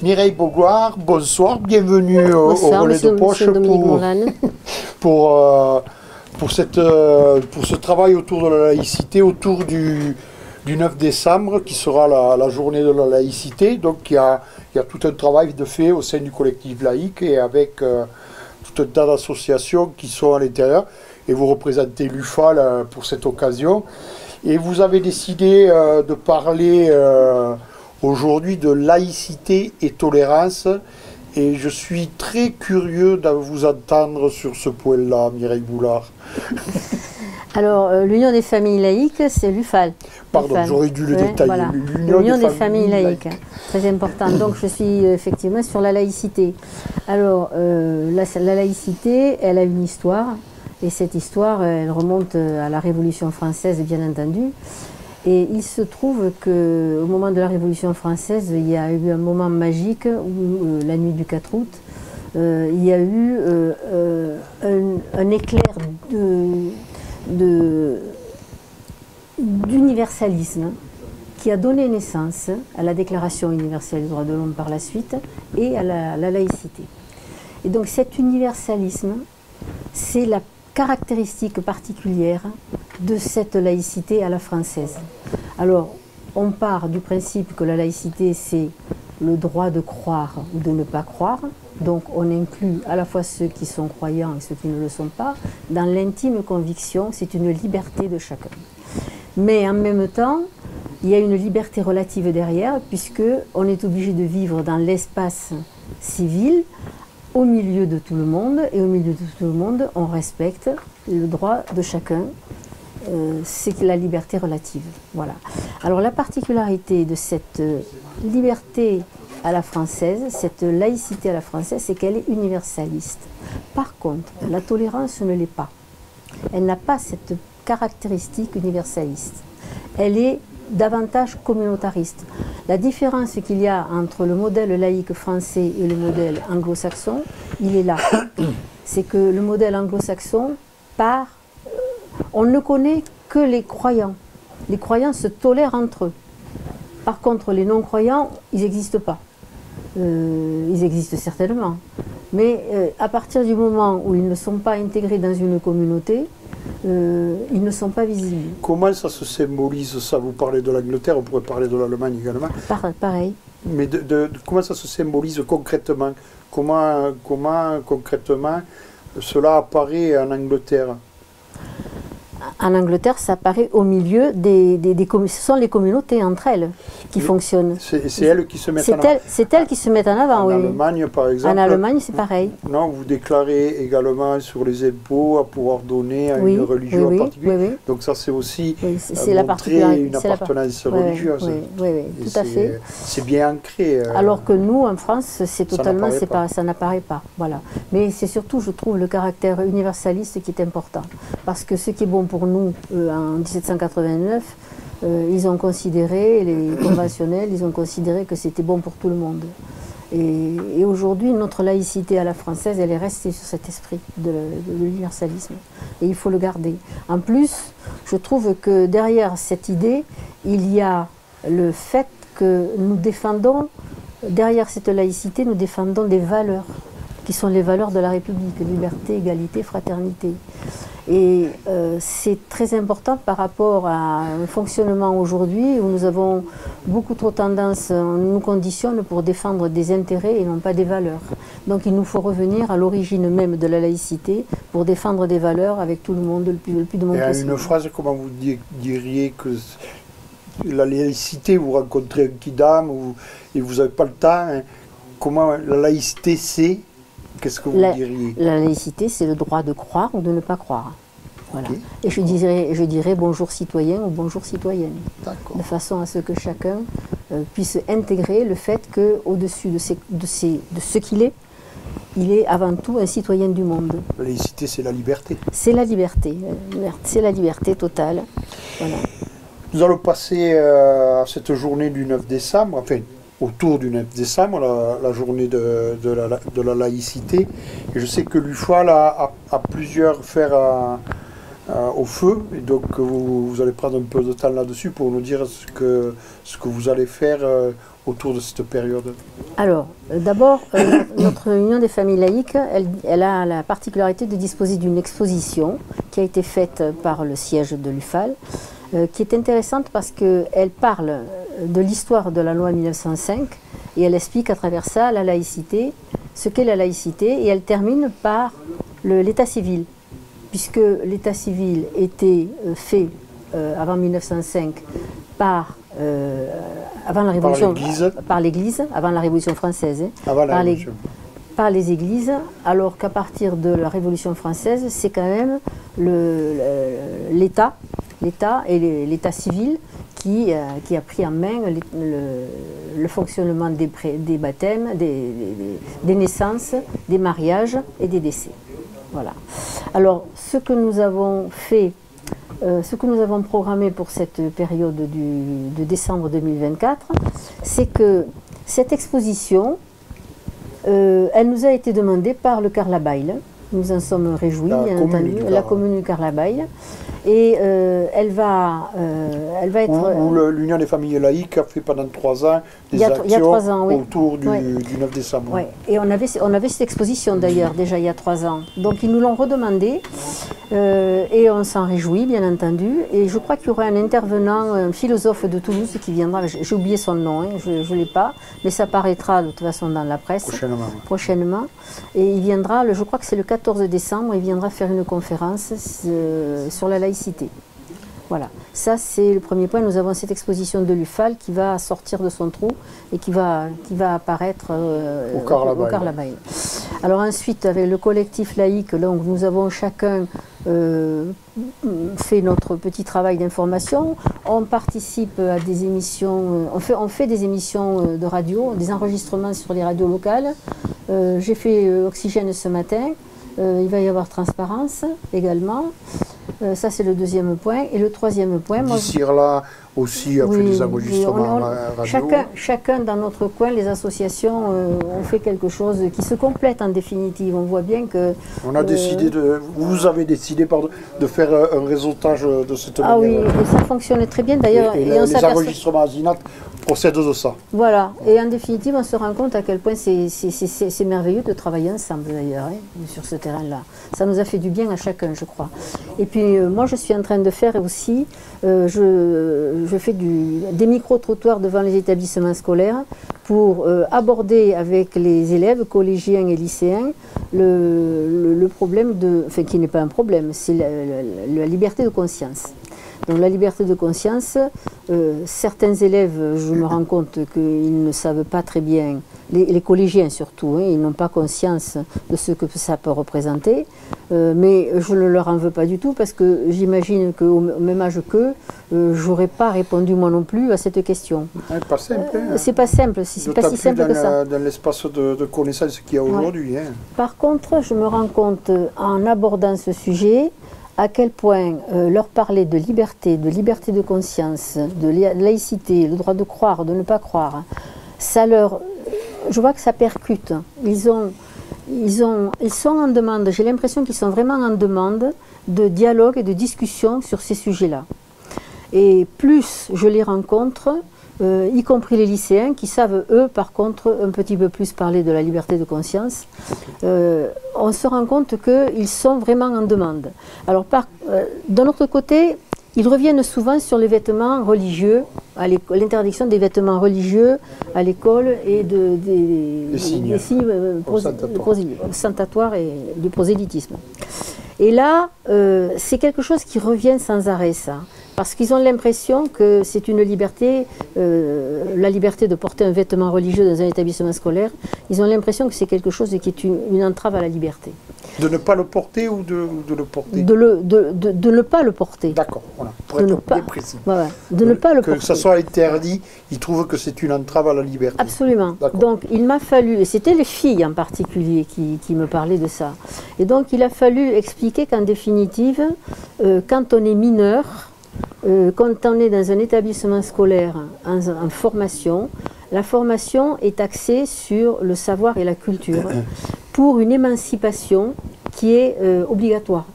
Mireille Beaugloire, bonsoir, bienvenue au Relais de Poche pour ce travail autour de la laïcité, autour du 9 décembre qui sera la journée de la laïcité. Donc il y a tout un travail de fait au sein du collectif laïque et avec tout un tas d'associations qui sont à l'intérieur. Et vous représentez l'UFAL pour cette occasion. Et vous avez décidé de parler aujourd'hui de laïcité et tolérance. Et je suis très curieux de vous entendre sur ce point-là, Mireille Boulard. Alors, l'Union des familles laïques, c'est l'UFAL. Pardon, j'aurais dû le détailler. Voilà. L'Union des familles laïques, très important. Donc, je suis effectivement sur la laïcité. Alors, la laïcité, elle a une histoire. Et cette histoire, elle remonte à la Révolution française, bien entendu. Et il se trouve qu'au moment de la Révolution française, il y a eu un moment magique où, la nuit du 4 août, il y a eu un éclair d'universalisme qui a donné naissance à la Déclaration universelle des droits de l'homme par la suite et à la laïcité. Et donc cet universalisme, c'est la caractéristique particulière de cette laïcité à la française. Alors, on part du principe que la laïcité, c'est le droit de croire ou de ne pas croire. Donc, on inclut à la fois ceux qui sont croyants et ceux qui ne le sont pas. Dans l'intime conviction, c'est une liberté de chacun. Mais en même temps, il y a une liberté relative derrière, puisqu'on est obligé de vivre dans l'espace civil, au milieu de tout le monde, et au milieu de tout le monde, on respecte le droit de chacun. C'est la liberté relative. Voilà. Alors la particularité de cette liberté à la française, cette laïcité à la française, c'est qu'elle est universaliste. Par contre, la tolérance ne l'est pas. Elle n'a pas cette caractéristique universaliste. Elle est davantage communautariste. La différence qu'il y a entre le modèle laïque français et le modèle anglo-saxon, il est là. C'est que le modèle anglo-saxon part, on ne connaît que les croyants. Les croyants se tolèrent entre eux. Par contre, les non-croyants, ils n'existent pas. Ils existent certainement. Mais à partir du moment où ils ne sont pas intégrés dans une communauté, ils ne sont pas visibles. Comment ça se symbolise ça? Vous parlez de l'Angleterre, on pourrait parler de l'Allemagne également. Pareil. Mais comment ça se symbolise concrètement? Comment concrètement cela apparaît en Angleterre? En Angleterre, ça apparaît au milieu ce sont les communautés entre elles qui fonctionnent. C'est elles qui se mettent en avant. C'est elles qui se mettent en avant, en oui. En Allemagne, par exemple. En Allemagne, c'est pareil. Non, vous déclarez également sur les impôts à pouvoir donner à une religion en particulier. Oui. Donc ça, c'est aussi montrer une appartenance religieuse. Oui, tout à fait. C'est bien ancré. Alors que nous, en France, c'est totalement, ça n'apparaît pas. Voilà. Mais c'est surtout, je trouve, le caractère universaliste qui est important. Parce que ce qui est bon pour nous, en 1789, ils ont considéré, les conventionnels, ils ont considéré que c'était bon pour tout le monde. Et aujourd'hui, notre laïcité à la française, elle est restée sur cet esprit de l'universalisme. Et il faut le garder. En plus, je trouve que derrière cette idée, il y a le fait que nous défendons, derrière cette laïcité, nous défendons des valeurs, qui sont les valeurs de la République, liberté, égalité, fraternité. Et c'est très important par rapport à un fonctionnement aujourd'hui où nous avons beaucoup trop tendance, on nous conditionne pour défendre des intérêts et non pas des valeurs. Donc il nous faut revenir à l'origine même de la laïcité pour défendre des valeurs avec tout le monde, le plus de monde possible. Et à une phrase, comment vous diriez que la laïcité, vous rencontrez un kidam et vous n'avez pas le temps, hein, comment la laïcité c'est? Qu'est-ce que vous diriez? La laïcité, c'est le droit de croire ou de ne pas croire. Voilà. Okay. Et je dirais bonjour citoyen ou bonjour citoyenne. De façon à ce que chacun puisse intégrer le fait qu'au-dessus de ce qu'il est, il est avant tout un citoyen du monde. La laïcité, c'est la liberté. C'est la liberté. C'est la liberté totale. Voilà. Nous allons passer à cette journée du 9 décembre, enfin, autour du 9 décembre, la journée de la laïcité. Et je sais que l'UFAL a plusieurs au feu. Et donc vous allez prendre un peu de temps là-dessus pour nous dire ce que vous allez faire autour de cette période. Alors, d'abord, notre Union des familles laïques, elle a la particularité de disposer d'une exposition qui a été faite par le siège de l'UFAL, qui est intéressante parce qu'elle parle de l'histoire de la loi 1905 et elle explique à travers ça la laïcité, ce qu'est la laïcité, et elle termine par l'état civil, puisque l'état civil était fait avant 1905 avant la Révolution, par l'Église, avant la Révolution française, par les églises, alors qu'à partir de la Révolution française, c'est quand même l'État et l'état civil qui a pris en main le fonctionnement des baptêmes, des naissances, des mariages et des décès. Voilà. Alors, ce que nous avons fait, ce que nous avons programmé pour cette période de décembre 2024, c'est que cette exposition, elle nous a été demandée par le Carlabail. Nous en sommes réjouis, bien entendu, la commune du Carlabail. Et elle va être... L'Union des familles laïques a fait pendant 3 ans des actions autour du 9 décembre. Oui. Et on avait cette exposition d'ailleurs déjà il y a 3 ans. Donc ils nous l'ont redemandé et on s'en réjouit bien entendu. Et je crois qu'il y aura un intervenant, un philosophe de Toulouse qui viendra, j'ai oublié son nom, je ne l'ai pas, mais ça paraîtra de toute façon dans la presse prochainement. Et il viendra, je crois que c'est le 14 décembre, il viendra faire une conférence sur la laïcité. Voilà, ça c'est le premier point. Nous avons cette exposition de l'UFAL qui va sortir de son trou et qui va apparaître au Carlabail. Alors ensuite, avec le collectif laïque, donc, nous avons chacun fait notre petit travail d'information. On participe à des émissions, on fait des émissions de radio, des enregistrements sur les radios locales. J'ai fait Oxygène ce matin. Il va y avoir Transparence également. Ça, c'est le deuxième point. Et le troisième point... D'ici là aussi, a fait des enregistrements radio. Chacun dans notre coin, les associations ont fait quelque chose qui se complète en définitive. On voit bien que... On a décidé vous avez décidé de faire un réseautage de cette manière. Ah oui, et ça fonctionne très bien d'ailleurs. Et les enregistrements à Zinat procèdent de ça. Voilà, et en définitive, on se rend compte à quel point c'est merveilleux de travailler ensemble d'ailleurs, sur ce terrain-là. Ça nous a fait du bien à chacun, je crois. Et puis, moi, je suis en train de faire aussi, je fais des micro-trottoirs devant les établissements scolaires pour aborder avec les élèves, collégiens et lycéens, le problème enfin, qui n'est pas un problème, c'est la liberté de conscience. Donc la liberté de conscience, certains élèves, je me rends compte qu'ils ne savent pas très bien, les collégiens surtout, ils n'ont pas conscience de ce que ça peut représenter, mais je ne leur en veux pas du tout parce que j'imagine qu'au même âge qu'eux, je n'aurais pas répondu moi non plus à cette question. Pas simple. C'est pas simple, c'est pas si simple que ça. Dans l'espace de connaissance qu'il y a aujourd'hui. Par contre, je me rends compte en abordant ce sujet, à quel point leur parler de liberté de conscience, de laïcité, le droit de croire, de ne pas croire, je vois que ça percute. Ils sont en demande, j'ai l'impression qu'ils sont vraiment en demande de dialogue et de discussion sur ces sujets-là. Et plus je les rencontre, y compris les lycéens qui savent, eux, par contre, un petit peu plus parler de la liberté de conscience, on se rend compte qu'ils sont vraiment en demande. Alors, d'un autre côté, ils reviennent souvent sur les vêtements religieux, l'interdiction des vêtements religieux à l'école et des signes ostentatoires et du prosélytisme. Et là, c'est quelque chose qui revient sans arrêt, ça. Parce qu'ils ont l'impression que c'est une liberté, la liberté de porter un vêtement religieux dans un établissement scolaire, ils ont l'impression que c'est quelque chose qui est une entrave à la liberté. De ne pas le porter ou de le porter? De ne pas le porter. D'accord, voilà, pour être bien précis. Voilà, de ne pas le porter. Que ça soit interdit, ils trouvent que c'est une entrave à la liberté. Absolument. Donc il m'a fallu, et c'était les filles en particulier qui me parlaient de ça, et donc il a fallu expliquer qu'en définitive, quand on est mineur, quand on est dans un établissement scolaire en formation, la formation est axée sur le savoir et la culture pour une émancipation qui est obligatoire.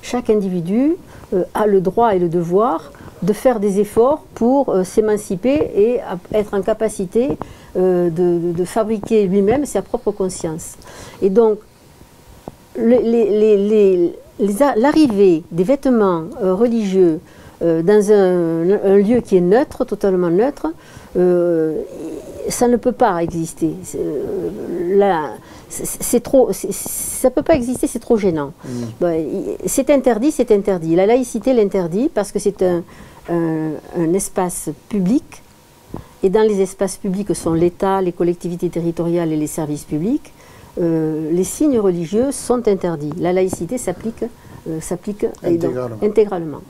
Chaque individu a le droit et le devoir de faire des efforts pour s'émanciper et être en capacité de fabriquer lui-même sa propre conscience. Et donc, l'arrivée des vêtements religieux dans un lieu qui est neutre, totalement neutre, ça ne peut pas exister. Ça ne peut pas exister, c'est trop gênant. C'est interdit, c'est interdit. La laïcité l'interdit parce que c'est un espace public, et dans les espaces publics sont l'État, les collectivités territoriales et les services publics. Les signes religieux sont interdits. La laïcité s'applique intégralement.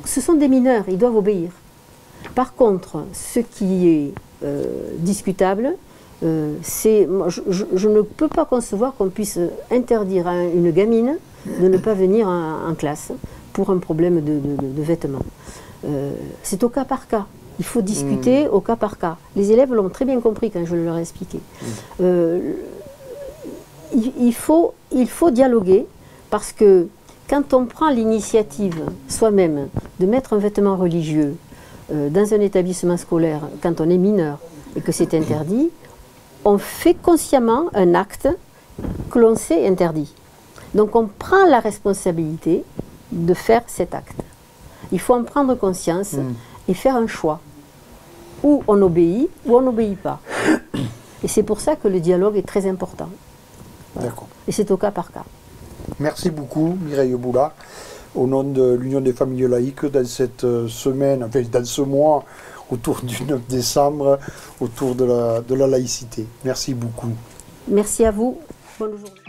Ce sont des mineurs, ils doivent obéir. Par contre, ce qui est discutable, c'est, je ne peux pas concevoir qu'on puisse interdire à une gamine de ne pas venir en classe pour un problème de vêtements. C'est au cas par cas. Il faut discuter au cas par cas. Les élèves l'ont très bien compris quand je leur ai expliqué. Il faut dialoguer, parce que quand on prend l'initiative soi-même de mettre un vêtement religieux dans un établissement scolaire, quand on est mineur et que c'est interdit, on fait consciemment un acte que l'on sait interdit. Donc on prend la responsabilité de faire cet acte. Il faut en prendre conscience et faire un choix. Ou on obéit, ou on n'obéit pas. Et c'est pour ça que le dialogue est très important. Voilà. D'accord. Et c'est au cas par cas. Merci beaucoup, Mireille Boula, au nom de l'Union des familles laïques, dans cette semaine, enfin dans ce mois, autour du 9 décembre, autour de la laïcité. Merci beaucoup. Merci à vous. Bonne journée.